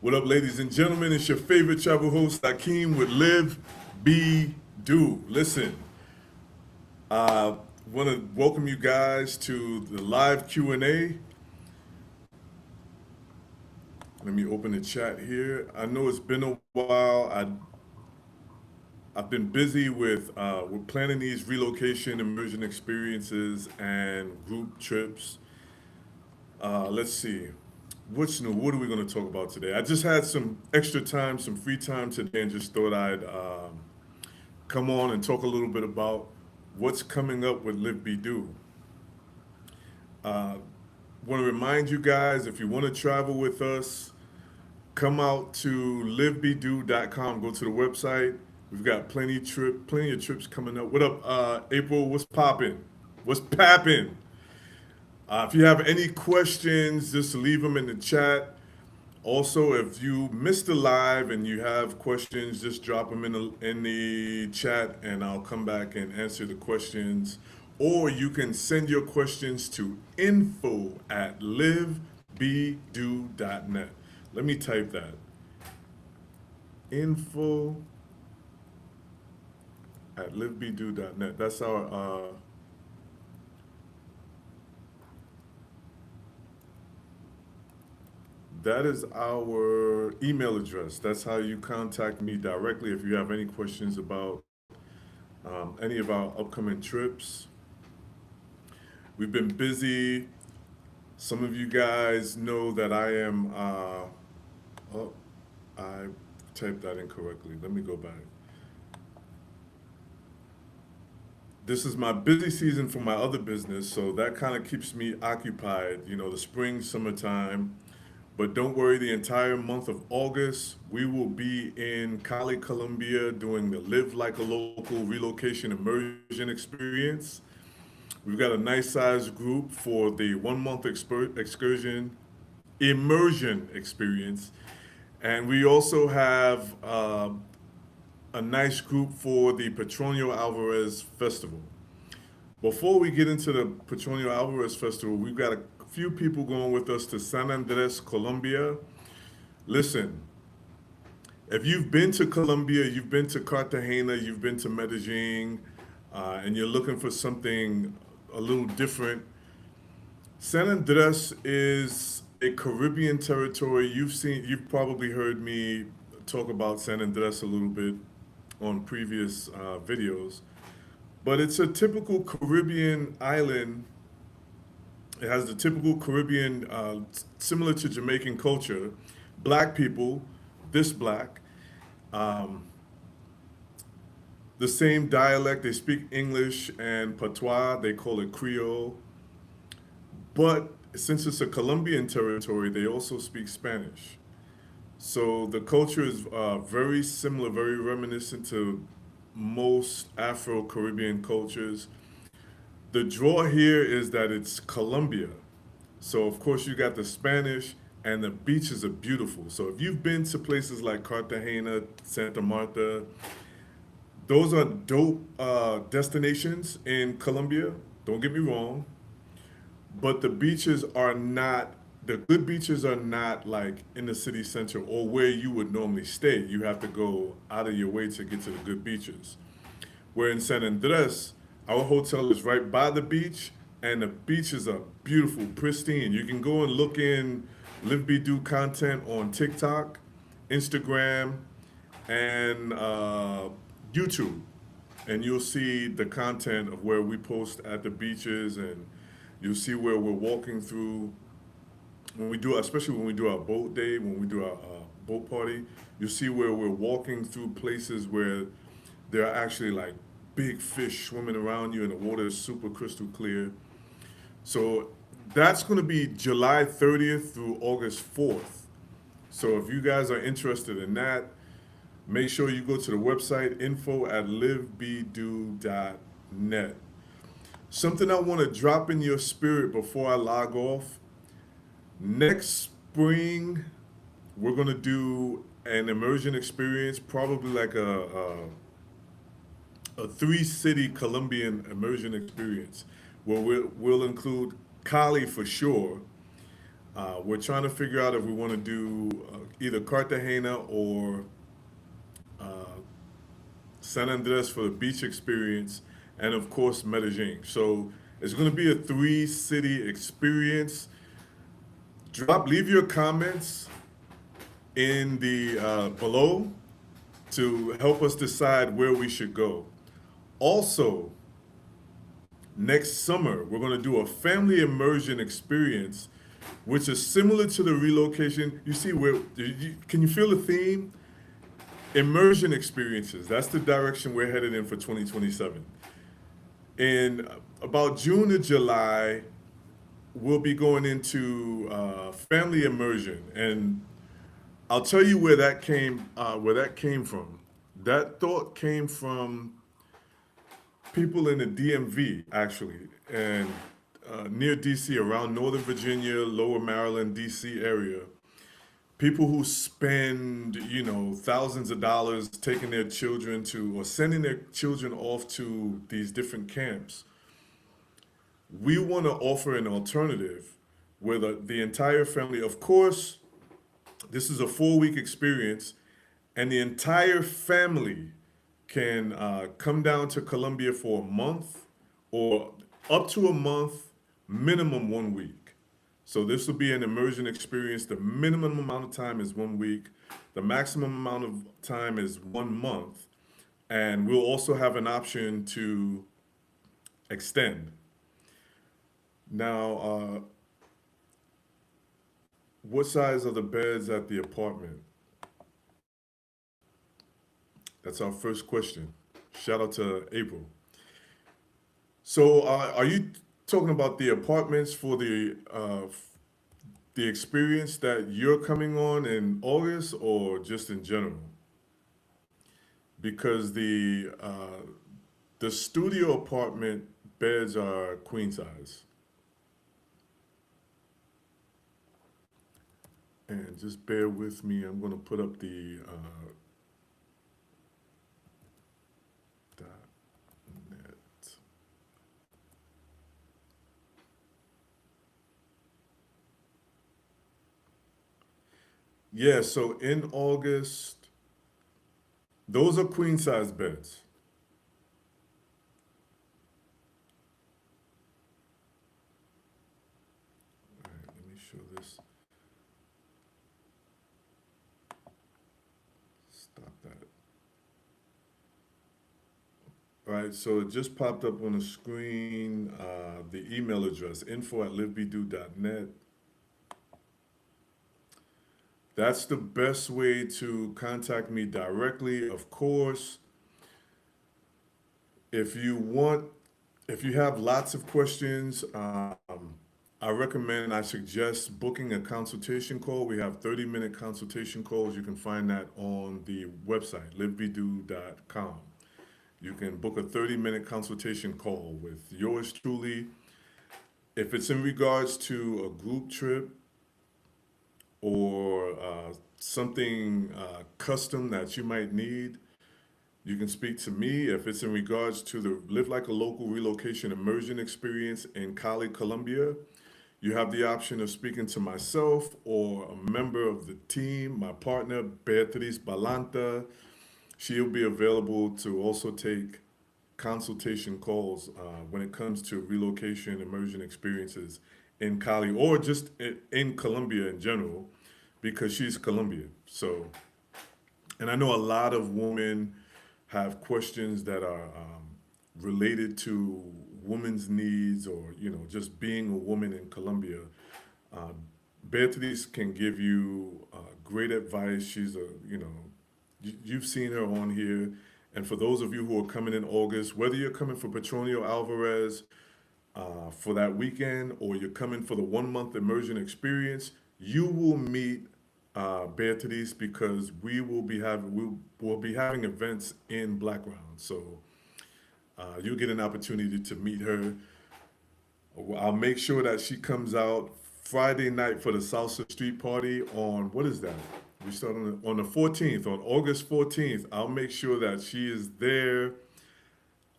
What up, ladies and gentlemen? It's your favorite travel host, Akeem, with Live, Be, Do. Listen, I want to welcome you guys to the live Q&A. Let me open the chat here. I know it's been a while. I've been busy we're planning these relocation immersion experiences and group trips. Let's see. What's new? What are we going to talk about today? I just had some extra time, some free time today, and just thought I'd come on and talk a little bit about what's coming up with Live Be Do. Uh, Want to remind you guys, if you want to travel with us, come out to livebedo.com. Go to the website. We've got plenty of trips coming up. What up, April? What's popping? What's popping? If you have any questions, just leave them in the chat. Also, if you missed the live and you have questions, just drop them in the chat, and I'll come back and answer the questions. Or you can send your questions to info@livebedo.net. Let me type that. Info@livebedo.net. That's that is our email address. That's how you contact me directly if you have any questions about any of our upcoming trips. We've been busy. Some of you guys know that I am. Oh, I typed that incorrectly. Let me go back. This is my busy season for my other business, so that kind of keeps me occupied. The spring, summertime. But don't worry, the entire month of August, we will be in Cali, Colombia, doing the Live Like a Local relocation immersion experience. We've got a nice sized group for the 1 month excursion immersion experience. And we also have a nice group for the Petronio Alvarez Festival. Before we get into the Petronio Alvarez Festival, we've got a few people going with us to San Andres, Colombia. Listen, if you've been to Colombia, you've been to Cartagena, you've been to Medellin, and you're looking for something a little different, San Andres is a Caribbean territory. You've probably heard me talk about San Andres a little bit on previous videos, but it's a typical Caribbean island. It has the typical Caribbean, similar to Jamaican culture. Black people, this black, um, the same dialect. They speak English and patois. They call it Creole. But since it's a Colombian territory, they also speak Spanish. So the culture is very similar, very reminiscent to most Afro Caribbean cultures. The draw here is that it's Colombia. So, of course, you got the Spanish, and the beaches are beautiful. So, if you've been to places like Cartagena, Santa Marta, those are dope destinations in Colombia. Don't get me wrong. But the good beaches are not like in the city center or where you would normally stay. You have to go out of your way to get to the good beaches. Where in San Andres, our hotel is right by the beach, and the beaches are beautiful, pristine. You can go and look in Live Be Do content on TikTok, Instagram, and YouTube, and you'll see the content of where we post at the beaches, and you'll see where we're walking through especially when we do our boat day, when we do our boat party. You'll see where we're walking through places where there are actually like big fish swimming around you, and the water is super crystal clear. So that's going to be July 30th through August 4th. So if you guys are interested in that, make sure you go to the website info@livebedo.net. Something I want to drop in your spirit before I log off. Next spring, we're going to do an immersion experience, probably like a three-city Colombian immersion experience, where we'll include Cali for sure. We're trying to figure out if we want to do either Cartagena or uh, San Andres for the beach experience, and of course Medellin. So it's going to be a three-city experience. Leave your comments in the below to help us decide where we should go. Also, next summer we're going to do a family immersion experience, which is similar to the relocation. You see where? Can you feel the theme? Immersion experiences. That's the direction we're headed in for 2027. In about June to July, we'll be going into family immersion, and I'll tell you where that came from. That thought came from people in the DMV, actually, and near DC, around Northern Virginia, Lower Maryland, DC area. People who spend, thousands of dollars taking their children to or sending their children off to these different camps. We want to offer an alternative where the entire family, of course, this is a 4-week experience, and the entire family can come down to Colombia for a month or up to a month, minimum 1 week. So this will be an immersion experience. The minimum amount of time is 1 week. The maximum amount of time is 1 month. And we'll also have an option to extend. Now, what size are the beds at the apartment? That's our first question. Shout out to April. So, are you talking about the apartments for the experience that you're coming on in August, or just in general? Because the studio apartment beds are queen size. And just bear with me. I'm going to put up the .net. Yeah, so in August, those are queen size beds. All right, let me show this. Stop that. All right, so it just popped up on the screen, the email address, info@livebedo.net. That's the best way to contact me directly. Of course, if you want, if you have lots of questions, I suggest booking a consultation call. We have 30-minute consultation calls. You can find that on the website, livebedo.com. You can book a 30-minute consultation call with yours truly. If it's in regards to a group trip or something custom that you might need, you can speak to me. If it's in regards to the Live Like a Local relocation immersion experience in Cali, Colombia, you have the option of speaking to myself or a member of the team, my partner, Beatriz Balanta. She'll be available to also take consultation calls when it comes to relocation immersion experiences in Cali or just in Colombia in general, because she's Colombian. So, and I know a lot of women have questions that are related to women's needs, or just being a woman in Colombia. Uh, Beatriz can give you great advice. She's you've seen her on here. And for those of you who are coming in August, whether you're coming for Petronio Alvarez for that weekend, or you're coming for the 1 month immersion experience, you will meet Beatriz, because we'll be having events in Blackground. So you'll get an opportunity to meet her. I'll make sure that she comes out Friday night for the Salsa Street Party on, what is that? We start on the 14th, on August 14th. I'll make sure that she is there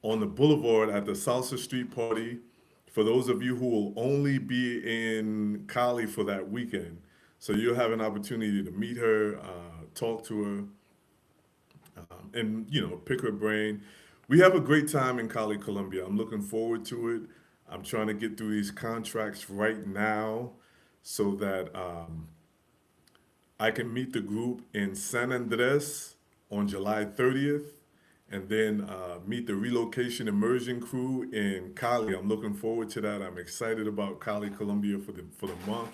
on the boulevard at the Salsa Street Party for those of you who will only be in Cali for that weekend. So you'll have an opportunity to meet her, talk to her, and pick her brain. We have a great time in Cali, Colombia. I'm looking forward to it. I'm trying to get through these contracts right now so that I can meet the group in San Andres on July 30th, and then meet the relocation immersion crew in Cali. I'm looking forward to that. I'm excited about Cali, Colombia for the month.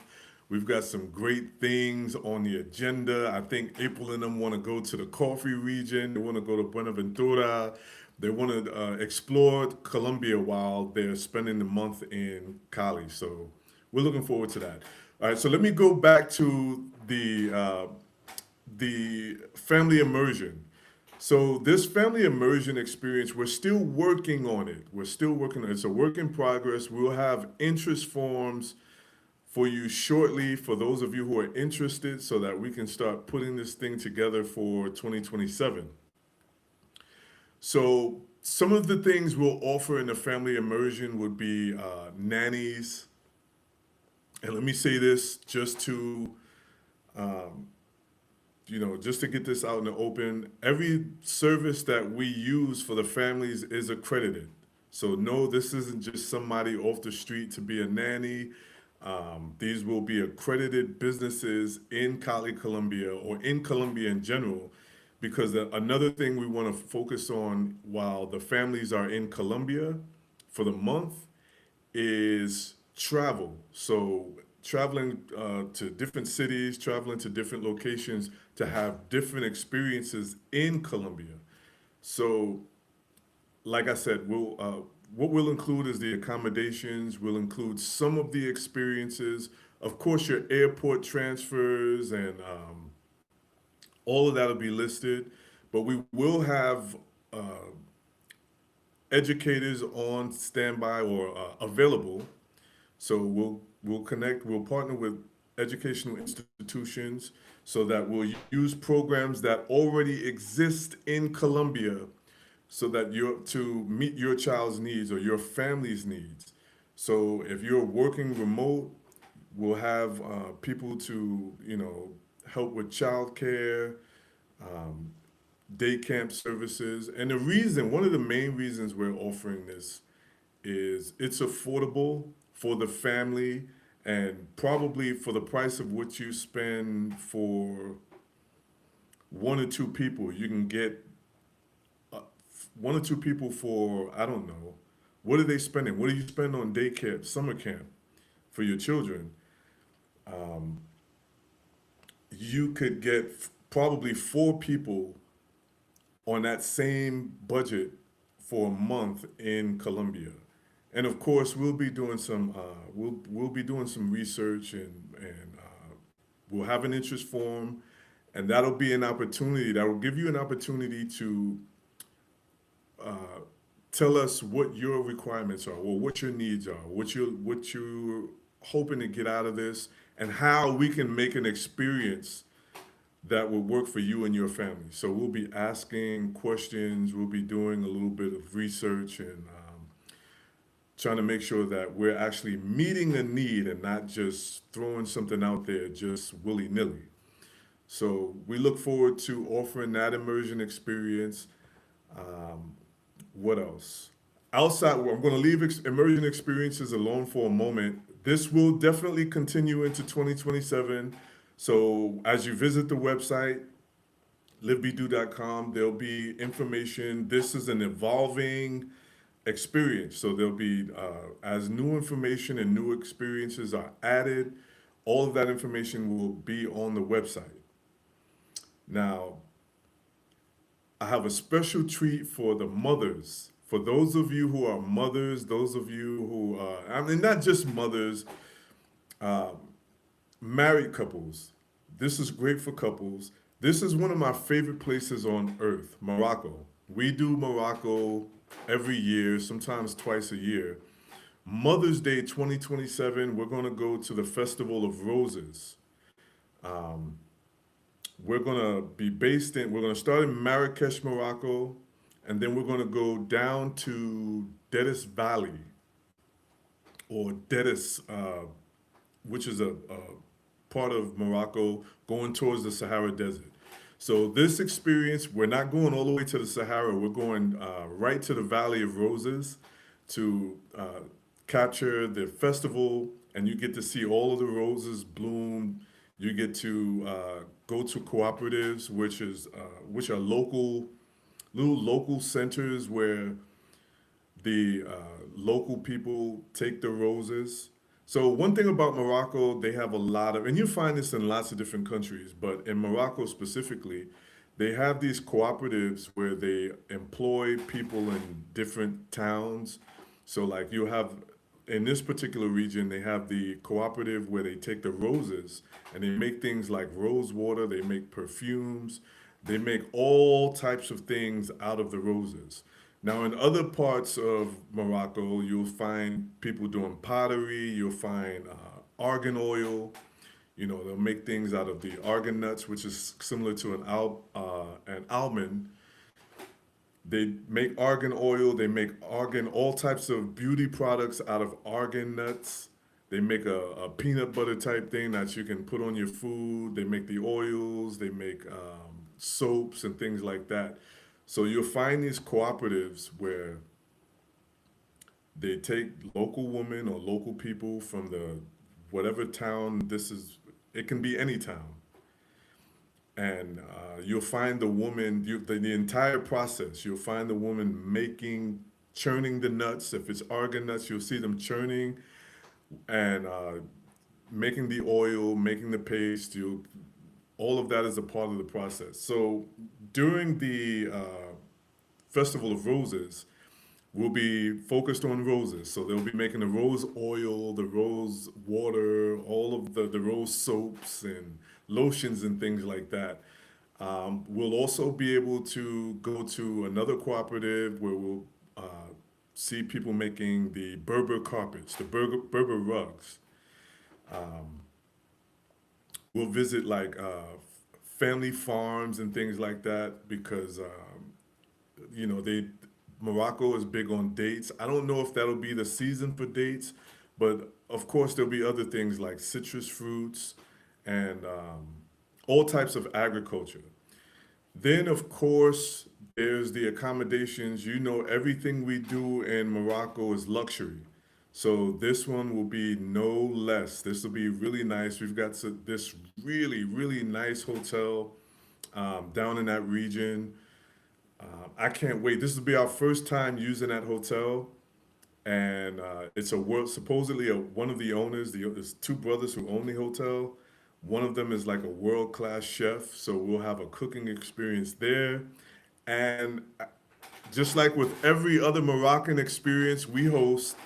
We've got some great things on the agenda. I think April and them want to go to the coffee region. They want to go to Buenaventura. They want to explore Colombia while they're spending the month in Cali. So we're looking forward to that. All right, so let me go back to the family immersion. So this family immersion experience, we're still working on it. We're still working on it. It's a work in progress. We'll have interest forms for you shortly for those of you who are interested so that we can start putting this thing together for 2027. So some of the things we'll offer in the family immersion would be nannies. And let me say this just to just to get this out in the open, every service that we use for the families is accredited. So no, this isn't just somebody off the street to be a nanny. These will be accredited businesses in Cali, Colombia, or in Colombia in general, because another thing we want to focus on while the families are in Colombia for the month is travel. So traveling to different cities, traveling to different locations to have different experiences in Colombia. So, like I said, what we'll include is the accommodations. We'll include some of the experiences, of course, your airport transfers, and all of that will be listed. But we will have educators on standby or available. So we'll connect. We'll partner with educational institutions so that we'll use programs that already exist in Colombia so that you're to meet your child's needs or your family's needs. So if you're working remote, we'll have people to help with childcare, um, day camp services. And one of the main reasons we're offering this is it's affordable for the family, and probably for the price of what you spend for one or two people, you can get uh, one or two people for, I don't know, what are they spending? What do you spend on day camp, summer camp for your children? Um, you could get probably four people on that same budget for a month in Colombia. And of course, we'll be doing some research, and we'll have an interest form, and that'll be an opportunity that will give you an opportunity to uh, tell us what your requirements are, or what your needs are, what you're hoping to get out of this, and how we can make an experience that will work for you and your family. So we'll be asking questions, we'll be doing a little bit of research, and trying to make sure that we're actually meeting a need and not just throwing something out there just willy nilly. So we look forward to offering that immersion experience. Um, what else? Outside, well, I'm going to leave immersion experiences alone for a moment. This will definitely continue into 2027. So as you visit the website, livebedo.com, there'll be information. This is an evolving experience. So there'll be, as new information and new experiences are added, all of that information will be on the website. Now, I have a special treat for the mothers. For those of you who are mothers, those of you who are, I mean, not just mothers, um, married couples. This is great for couples. This is one of my favorite places on earth, Morocco. We do Morocco every year, sometimes twice a year. Mother's Day 2027, we're going to go to the Festival of Roses. Um, we're going to start in Marrakesh, Morocco, and then we're going to go down to Denis Valley. or Dedes, which is a part of Morocco going towards the Sahara Desert. So this experience, we're not going all the way to the Sahara. We're going right to the Valley of Roses to capture the festival, and you get to see all of the roses bloom. You get to go to cooperatives, which are little local centers where the local people take the roses. So one thing about Morocco, they have a lot of, and you find this in lots of different countries, but in Morocco specifically, they have these cooperatives where they employ people in different towns. So like you have in this particular region, they have the cooperative where they take the roses and they make things like rose water, they make perfumes, they make all types of things out of the roses. Now, in other parts of Morocco, you'll find people doing pottery, you'll find argan oil. You know, they'll make things out of the argan nuts, which is similar to an almond. They make argan oil, they make argan, all types of beauty products out of argan nuts. They make a peanut butter type thing that you can put on your food. They make the oils, they make soaps and things like that. So you'll find these cooperatives where they take local women or local people from the whatever town this is, it can be any town. And you'll find the woman, the entire process, you'll find the woman churning the nuts. If it's argan nuts, you'll see them churning and making the oil, making the paste. All of that is a part of the process. So during the Festival of Roses, we'll be focused on roses. So they'll be making the rose oil, the rose water, all of the rose soaps and lotions and things like that. We'll also be able to go to another cooperative where we'll see people making the Berber carpets, the Berber rugs. Um, we'll visit like family farms and things like that because you know they Morocco is big on dates. I don't know if that'll be the season for dates, but of course there'll be other things like citrus fruits and all types of agriculture. Then of course there's the accommodations. You know everything we do in Morocco is luxury. So this one will be no less. This will be really nice. We've got this really nice hotel down in that region. I can't wait. This will be our first time using that hotel, and it's a world. Supposedly, one of the owners, there's two brothers who own the hotel. One of them is like a world class chef, so we'll have a cooking experience there. And just like with every other Moroccan experience we host,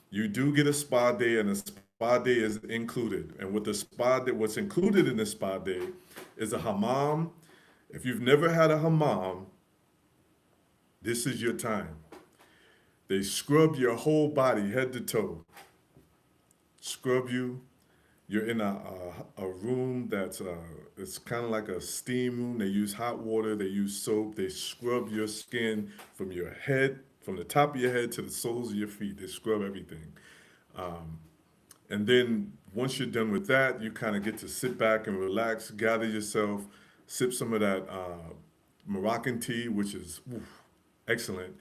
you do get a spa day, and a spa day is included. And with the spa day, what's included in the spa day is a hammam. If you've never had a hammam, this is your time. They scrub your whole body, head to toe. Scrub you. You're in a room that's it's kind of like a steam room. They use hot water. They use soap. They scrub your skin from your head, from the top of your head to the soles of your feet. They scrub everything. Um, and then once you're done with that, you kind of get to sit back and relax, gather yourself, sip some of that Moroccan tea, which is excellent.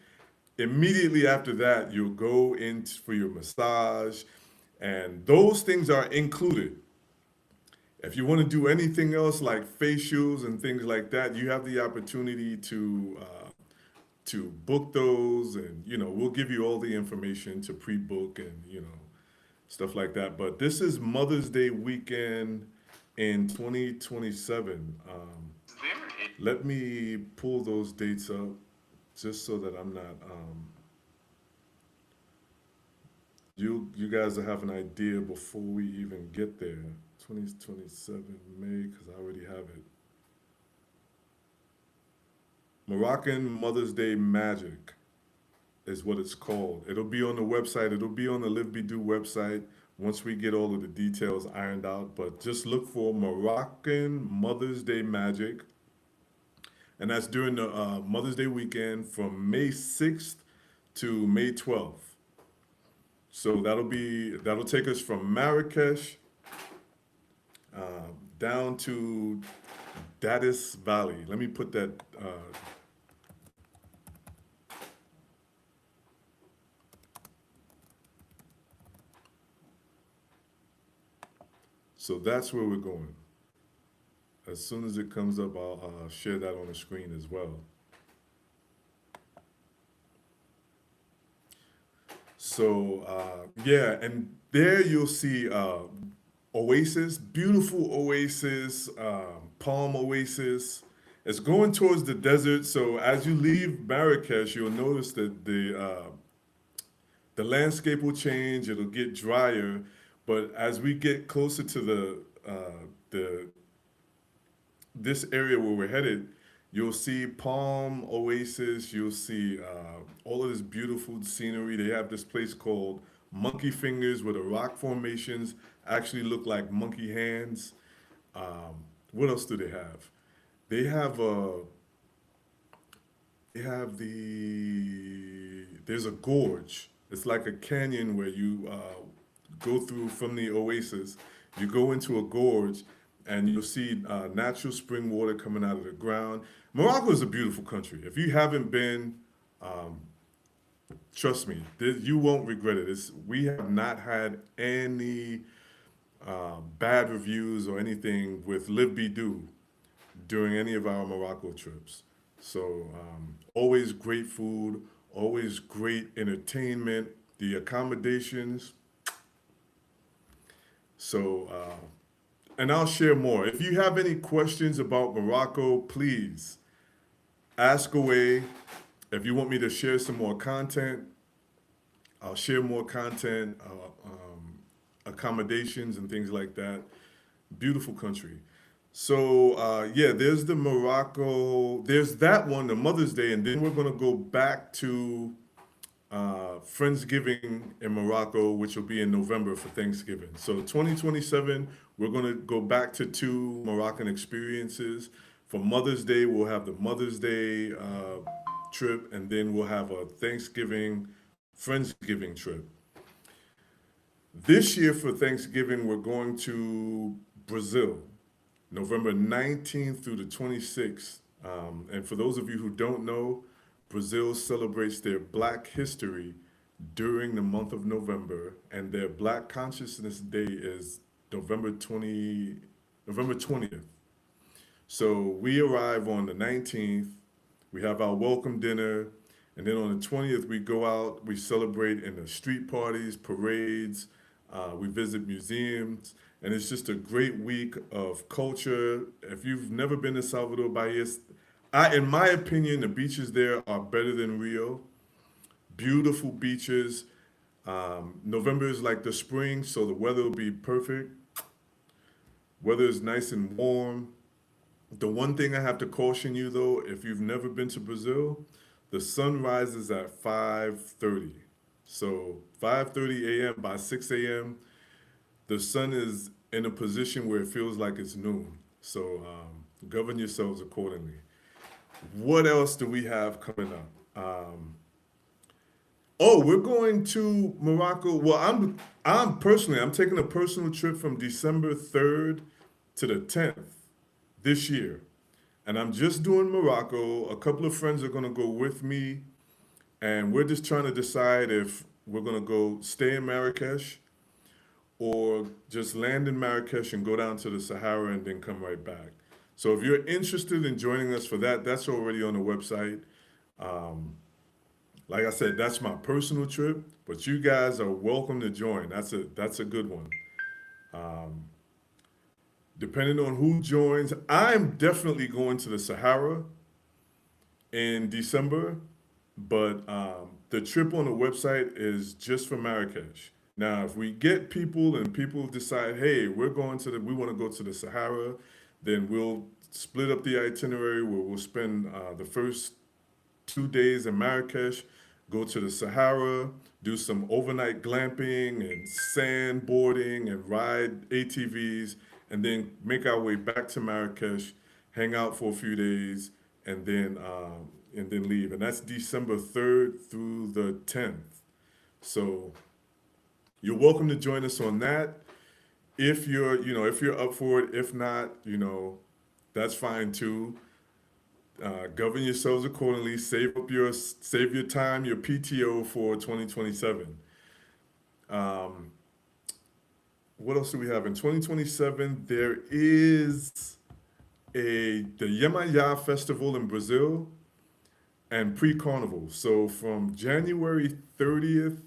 Immediately after that, you'll go in for your massage, and those things are included. If you want to do anything else like facials and things like that, you have the opportunity to book those, and we'll give you all the information to pre-book and stuff like that. But this is Mother's Day weekend in 2027. Let me pull those dates up just so that I'm not you guys will have an idea before we even get there. 2027 May, because I already have it. Moroccan Mother's Day Magic is what it's called. It'll be on the website. It'll be on the Live Be Do website once we get all of the details ironed out. But just look for Moroccan Mother's Day Magic, and that's during the Mother's Day weekend from May 6th to May 12th. So that'll take us from Marrakesh down to Dadis Valley. Let me put that. So that's where we're going. As soon as it comes up, I'll share that on the screen as well. So yeah, and there you'll see oasis, beautiful oasis, palm oasis. It's going towards the desert. So as you leave Marrakesh, you'll notice that the landscape will change. It'll get drier, but as we get closer to the this area where we're headed, you'll see palm oasis. You'll see all of this beautiful scenery. They have this place called Monkey Fingers, where the rock formations actually look like monkey hands. What else do they have? They have there's a gorge. It's like a canyon where you go through from the oasis. You go into a gorge, and you'll see natural spring water coming out of the ground. Morocco is a beautiful country. If you haven't been, um, trust me, you won't regret it. We have not had any bad reviews or anything with Live Be Do during any of our Morocco trips. So always great food, always great entertainment, the accommodations. So, and I'll share more. If you have any questions about Morocco, please ask away. If you want me to share some more content, I'll share more content, accommodations, and things like that. Beautiful country. So yeah, there's the Morocco. There's that one, the Mother's Day, and then we're gonna go back to Friendsgiving in Morocco, which will be in November for Thanksgiving. So 2027, we're gonna go back to two Moroccan experiences. For Mother's Day, we'll have the Mother's Day trip, and then we'll have a Thanksgiving, Friendsgiving trip. This year for Thanksgiving, we're going to Brazil, November 19th through the 26th. And for those of you who don't know, Brazil celebrates their Black history during the month of November, and their Black Consciousness Day is November 20th. So we arrive on the 19th, we have our welcome dinner, and then on the 20th, we go out, we celebrate in the street parties, parades, we visit museums, and it's just a great week of culture. If you've never been to Salvador Bahia, in my opinion, the beaches there are better than Rio. Beautiful beaches. November is like the spring, so the weather will be perfect. Weather is nice and warm. The one thing I have to caution you though, if you've never been to Brazil, the sun rises at 5:30. So 5:30 a.m. by 6 a.m., the sun is in a position where it feels like it's noon. So govern yourselves accordingly. What else do we have coming up? Oh, we're going to Morocco. Well, I'm taking a personal trip from December 3rd to the 10th this year. And I'm just doing Morocco. A couple of friends are going to go with me, and we're just trying to decide if we're going to go stay in Marrakesh or just land in Marrakesh and go down to the Sahara and then come right back. So if you're interested in joining us for that, that's already on the website. Um, like I said, that's my personal trip, but you guys are welcome to join. That's a good one. Um, Depending on who joins, I'm definitely going to the Sahara in December, but the trip on the website is just for Marrakesh. Now, if we get people and people decide, hey, we want to go to the Sahara, then we'll split up the itinerary where we'll spend the first 2 days in Marrakesh, go to the Sahara, do some overnight glamping and sandboarding and ride ATVs, and then make our way back to Marrakesh, hang out for a few days, and then leave. And that's December 3rd through the 10th. So You're welcome to join us on that. If you're, if you're up for it. If not, that's fine too. Govern yourselves accordingly. Save your time, your PTO for 2027. Um, what else do we have in 2027? There is the Yemayá Festival in Brazil and pre-carnival. So from January 30th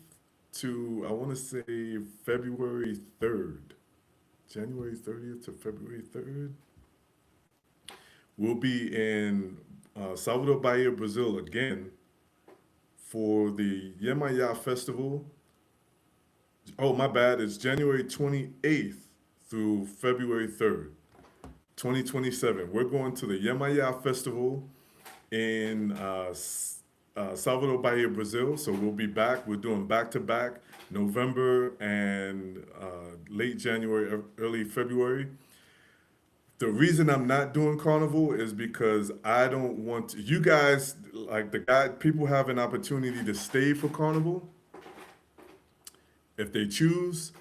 to I want to say February 3rd. January 30th to February 3rd. We'll be in Salvador Bahia, Brazil again for the Yemayá Festival. Oh, my bad. It's January 28th through February 3rd, 2027. We're going to the Yemayá Festival in Salvador Bahia, Brazil. So we'll be back. We're doing back to back November and late January, early February. The reason I'm not doing Carnival is because I don't want to, you guys, like people have an opportunity to stay for Carnival if they choose,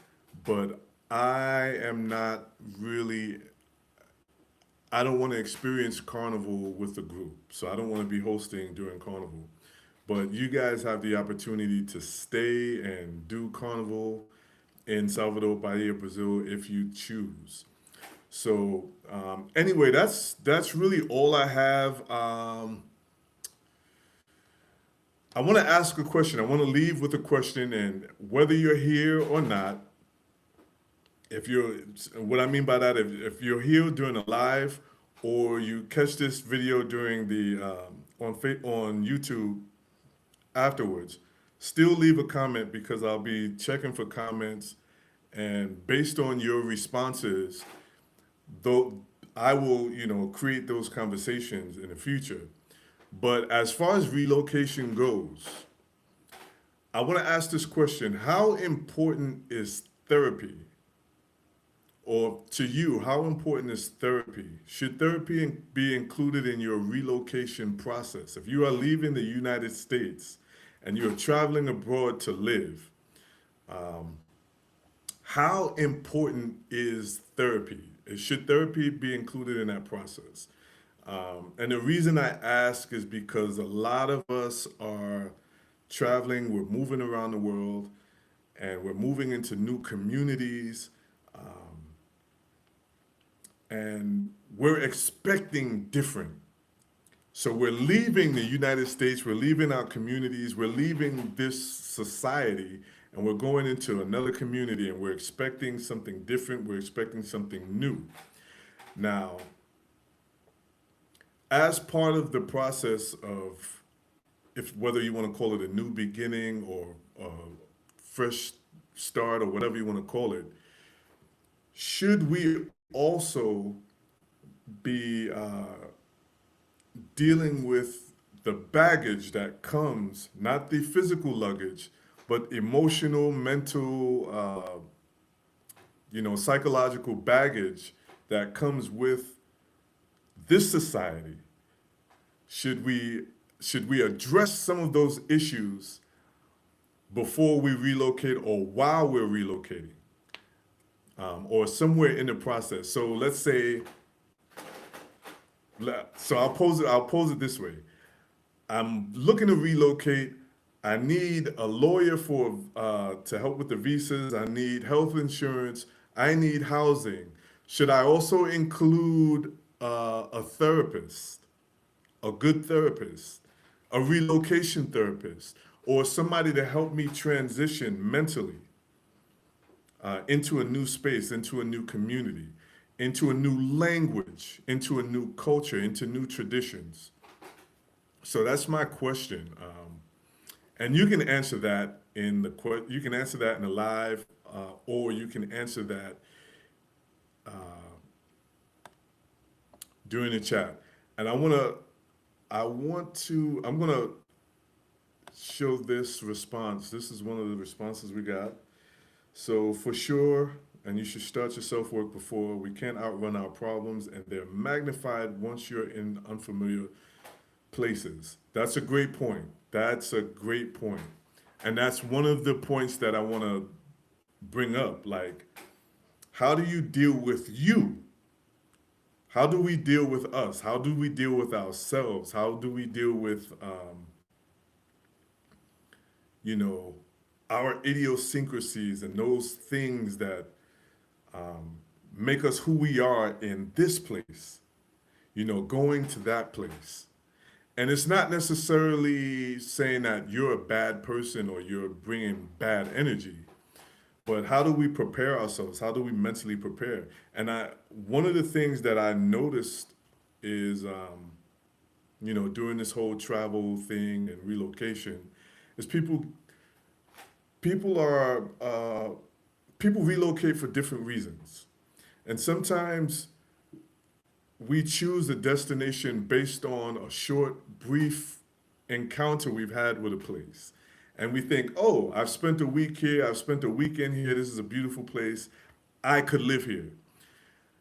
but I am not really, I don't want to experience Carnival with the group. So I don't want to be hosting during Carnival. But you guys have the opportunity to stay and do Carnival in Salvador Bahia, Brazil, if you choose. So anyway, that's really all I have. I want to ask a question. I want to leave with a question, and whether you're here or not, if you're, what I mean by that, if you're here during a live, or you catch this video during the on YouTube afterwards, still leave a comment because I'll be checking for comments, and based on your responses, though I will, create those conversations in the future. But as far as relocation goes, I want to ask this question: how important is therapy? Or to you, how important is therapy? Should therapy be included in your relocation process? If you are leaving the United States and you're traveling abroad to live, um, how important is therapy? Should therapy be included in that process? And the reason I ask is because a lot of us are traveling, we're moving around the world, and we're moving into new communities, and we're expecting different. So we're leaving the United States, we're leaving our communities, we're leaving this society, and we're going into another community, and we're expecting something different, we're expecting something new. Now, as part of the process of, if whether you want to call it a new beginning or a fresh start or whatever you want to call it, should we also be dealing with the baggage that comes, not the physical luggage, but emotional, mental, psychological baggage that comes with this society? Should we address some of those issues before we relocate or while we're relocating, or somewhere in the process? So let's say, so I'll pose it this way: I'm looking to relocate. I need a lawyer for to help with the visas. I need health insurance. I need housing. Should I also include a therapist, a good therapist, a relocation therapist, or somebody to help me transition mentally into a new space, into a new community, into a new language, into a new culture, into new traditions? So that's my question. And you can answer that you can answer that in the live, or you can answer that during the chat. And I'm gonna show this response. This is one of the responses we got. So for sure, and you should start your self-work before, we can't outrun our problems, and they're magnified once you're in unfamiliar places. That's a great point. That's a great point. And that's one of the points that I want to bring up. Like, how do you deal with you? How do we deal with us? How do we deal with ourselves? How do we deal with, you know, our idiosyncrasies and those things that make us who we are in this place, going to that place. And it's not necessarily saying that you're a bad person or you're bringing bad energy, but how do we prepare ourselves? How do we mentally prepare? And one of the things that I noticed is, during this whole travel thing and relocation, is people are people relocate for different reasons, and sometimes we choose a destination based on a short, brief encounter we've had with a place. And we think, oh, I've spent a week here, I've spent a weekend here, this is a beautiful place, I could live here.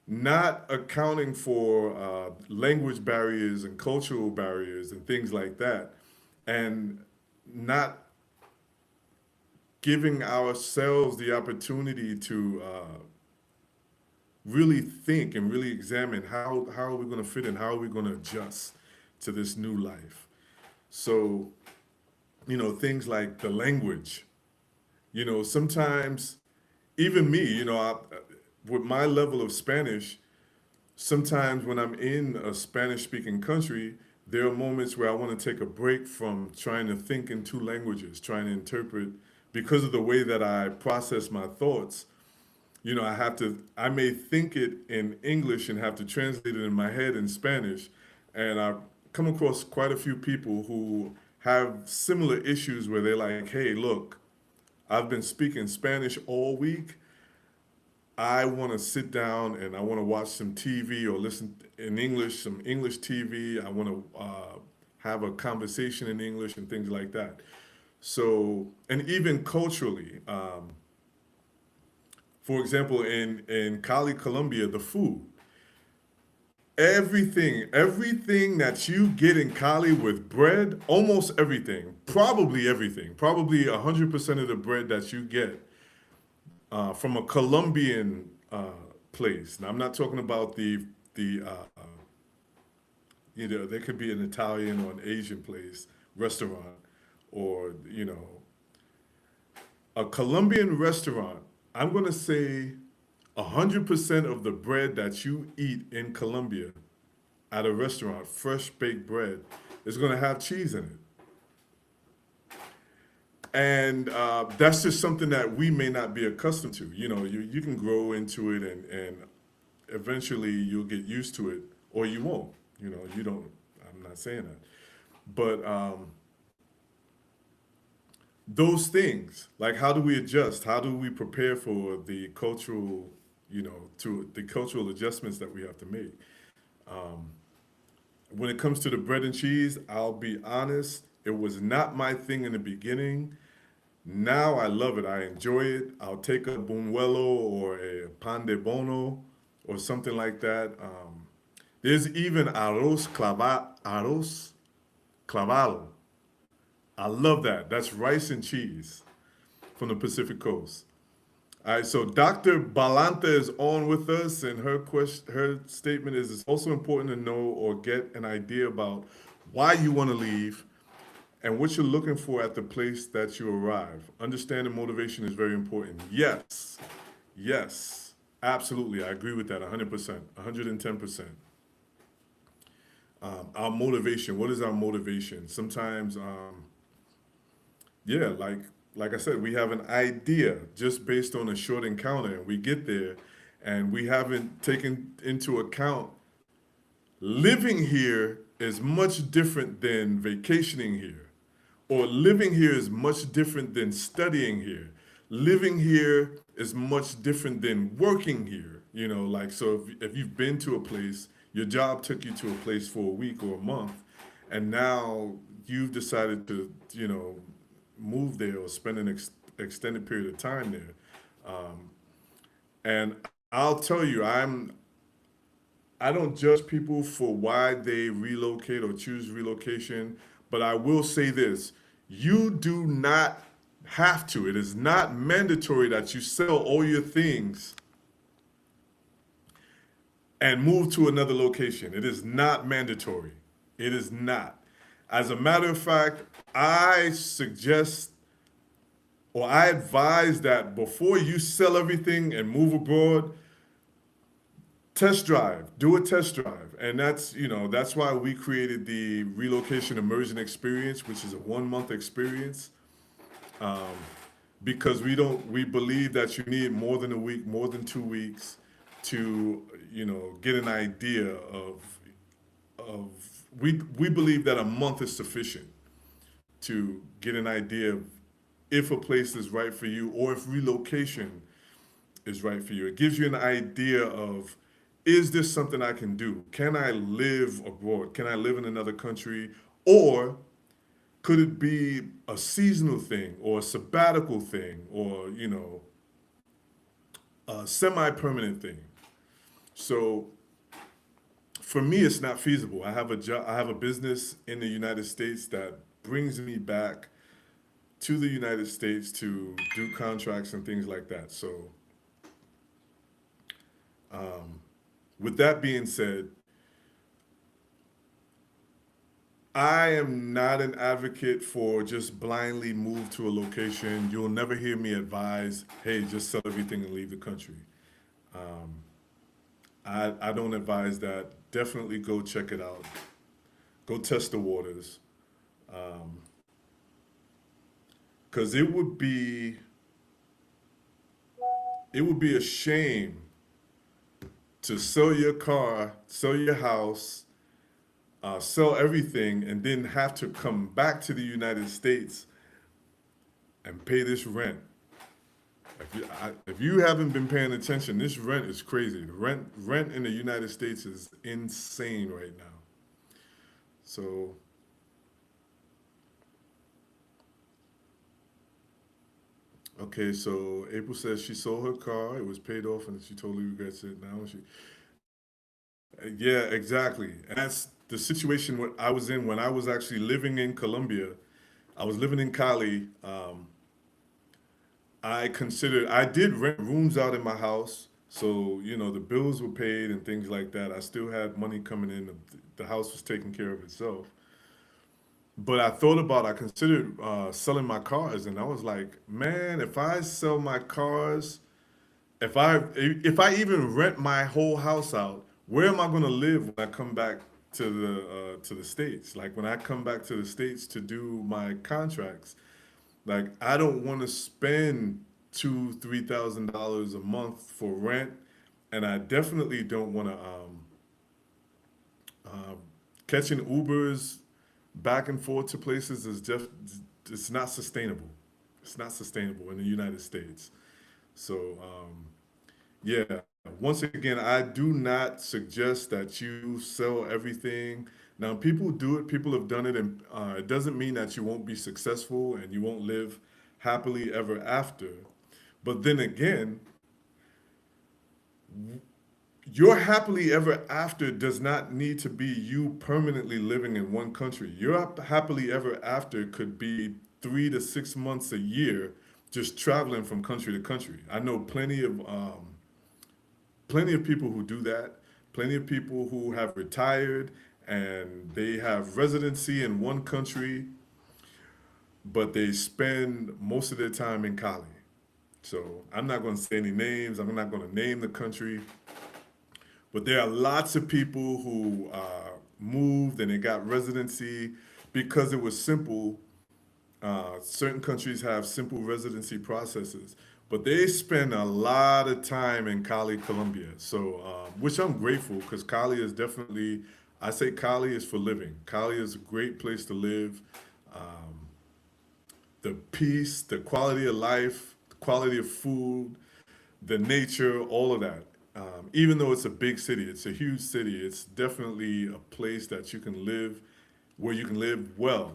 Not accounting for language barriers and cultural barriers and things like that. And not giving ourselves the opportunity to really think and really examine how are we going to fit in, how are we going to adjust to this new life. So, things like the language, sometimes even me, with my level of Spanish, sometimes when I'm in a Spanish speaking country, there are moments where I want to take a break from trying to think in two languages, trying to interpret, because of the way that I process my thoughts. I may think it in English and have to translate it in my head in Spanish. And I've come across quite a few people who have similar issues where they're like, hey, look, I've been speaking Spanish all week. I want to sit down and I want to watch some TV or listen in English, some English TV. I want to have a conversation in English and things like that. So, and even culturally, for example, in Cali, Colombia, the food, everything that you get in Cali with bread, almost everything, probably 100% of the bread that you get from a Colombian place. Now, I'm not talking about there could be an Italian or an Asian place, restaurant, or, a Colombian restaurant. I'm going to say 100% of the bread that you eat in Colombia at a restaurant, fresh baked bread, is going to have cheese in it. And that's just something that we may not be accustomed to. You can grow into it, and eventually you'll get used to it, or you won't. You don't, I'm not saying that. But those things, like, how do we adjust? How do we prepare for the cultural, to the cultural adjustments that we have to make? When it comes to the bread and cheese, I'll be honest, it was not my thing in the beginning. Now I love it. I enjoy it. I'll take a buñuelo or a pan de bono or something like that. There's even arroz clavado. I love that. That's rice and cheese from the Pacific Coast. All right, so Dr. Balanta is on with us, and her statement is, it's also important to know or get an idea about why you want to leave and what you're looking for at the place that you arrive. Understanding motivation is very important. Yes, absolutely. I agree with that 100%, 110%. Our motivation, what is our motivation? Sometimes, yeah, like I said, we have an idea just based on a short encounter, and we get there, and we haven't taken into account living here is much different than vacationing here, or living here is much different than studying here. Living here is much different than working here. So if you've been to a place, your job took you to a place for a week or a month, and now you've decided to, move there or spend an extended period of time there. And I'll tell you, I don't judge people for why they relocate or choose relocation, but I will say this: you do not Have to. It is not mandatory that you sell all your things and move to another location. It is not mandatory. It is not. As a matter of fact, I suggest or I advise that before you sell everything and move abroad, test drive, do a test drive. And that's why we created the relocation immersion experience, which is a 1 month experience. Um, because we believe that you need more than a week, more than 2 weeks to, get an idea of we believe that a month is sufficient to get an idea of if a place is right for you or if relocation is right for you. It gives you an idea of, is this something I can do? Can I live abroad? Can I live in another country? Or could it be a seasonal thing or a sabbatical thing or, a semi-permanent thing? So for me, it's not feasible. I have a job, I have a business in the United States that brings me back to the United States to do contracts and things like that. So, um, with that being said, I am not an advocate for just blindly move to a location. You'll never hear me advise, hey, just sell everything and leave the country. Um, I don't advise that. Definitely go check it out. Go test the waters. Um, Because it would be a shame to sell your car, sell your house, sell everything, and then have to come back to the United States and pay this rent. If you haven't been paying attention, this rent is crazy. The rent in the United States is insane right now. So, okay, so April says she sold her car, it was paid off, and she totally regrets it now. Yeah, exactly. And that's the situation what I was in when I was actually living in Colombia. I was living in Cali. I did rent rooms out in my house, so the bills were paid and things like that. I still had money coming in. The house was taking care of itself. But I considered selling my cars, and I was like, man, if I sell my cars, if I even rent my whole house out, where am I going to live when I come back to the states? Like when I come back to the states to do my contracts, like I don't want to spend $2,000-3,000 a month for rent, and I definitely don't want to um, catching Ubers back and forth to places is just it's not sustainable. It's not sustainable in the United States. So yeah, once again, I do not suggest that you sell everything. Now, people do it. People have done it, and it doesn't mean that you won't be successful and you won't live happily ever after. But then again, your happily ever after does not need to be you permanently living in one country. Your happily ever after could be 3 to 6 months a year just traveling from country to country. I know plenty of people who do that, plenty of people who have retired and they have residency in one country, but they spend most of their time in Cali. So I'm not going to say any names. I'm not going to name the country, but there are lots of people who moved and they got residency because it was simple. Certain countries have simple residency processes, but they spend a lot of time in Cali, Colombia. So, which I'm grateful because Cali is definitely, I say Cali is for living. Cali is a great place to live. Um, the peace, the quality of life, the quality of food, the nature, all of that. Even though it's a big city, it's a huge city, it's definitely a place that you can live where you can live well.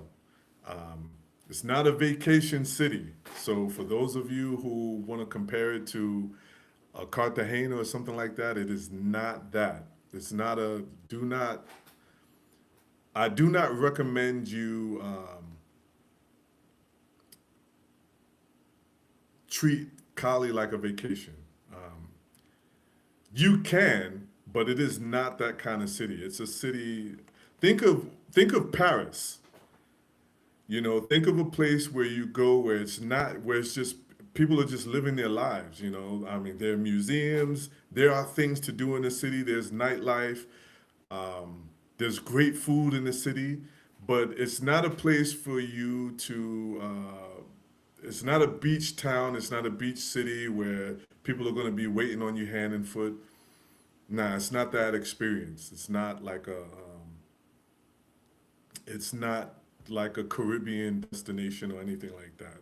Um, it's not a vacation city. So for those of you who want to compare it to a Cartagena or something like that, it is not that. It's not a, do not, I do not recommend you treat Cali like a vacation. You can, but it is not that kind of city. It's a city. Think of Paris. Think of a place where you go where it's not where it's just people are just living their lives. I mean, there are museums. There are things to do in the city. There's nightlife. There's great food in the city, but it's not a place for you to. It's not a beach town. It's not a beach city where people are going to be waiting on you hand and foot. Nah, it's not that experience. It's not like a Caribbean destination or anything like that.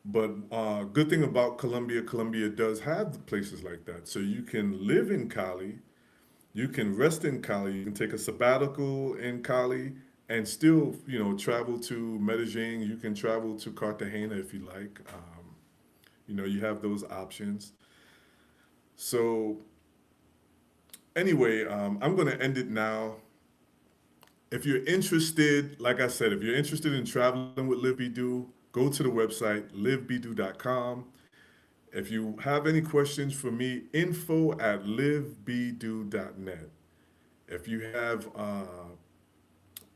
But good thing about Colombia, Colombia does have places like that. So you can live in Cali, you can rest in Cali, you can take a sabbatical in Cali, and still, travel to Medellin. You can travel to Cartagena if you like. You have those options. So anyway, I'm going to end it now. If you're interested, like I said, if you're interested in traveling with Live Be Do, go to the website livebedo.com. If you have any questions for me, info@livebedo.net. If you have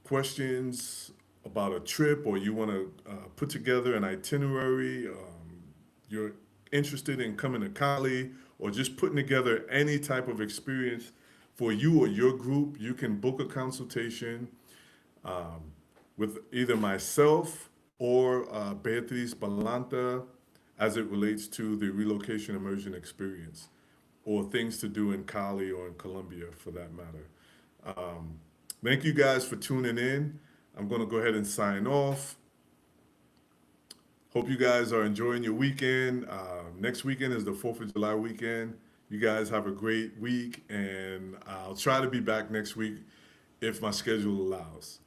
questions about a trip or you want to put together an itinerary, you're interested in coming to Cali or just putting together any type of experience for you or your group, you can book a consultation um, with either myself or Beatriz Balanta as it relates to the relocation immersion experience or things to do in Cali or in Colombia for that matter. Um, Thank you guys for tuning in. I'm going to go ahead and sign off. Hope you guys are enjoying your weekend. Next weekend is the 4th of July weekend. You guys have a great week, and I'll try to be back next week if my schedule allows.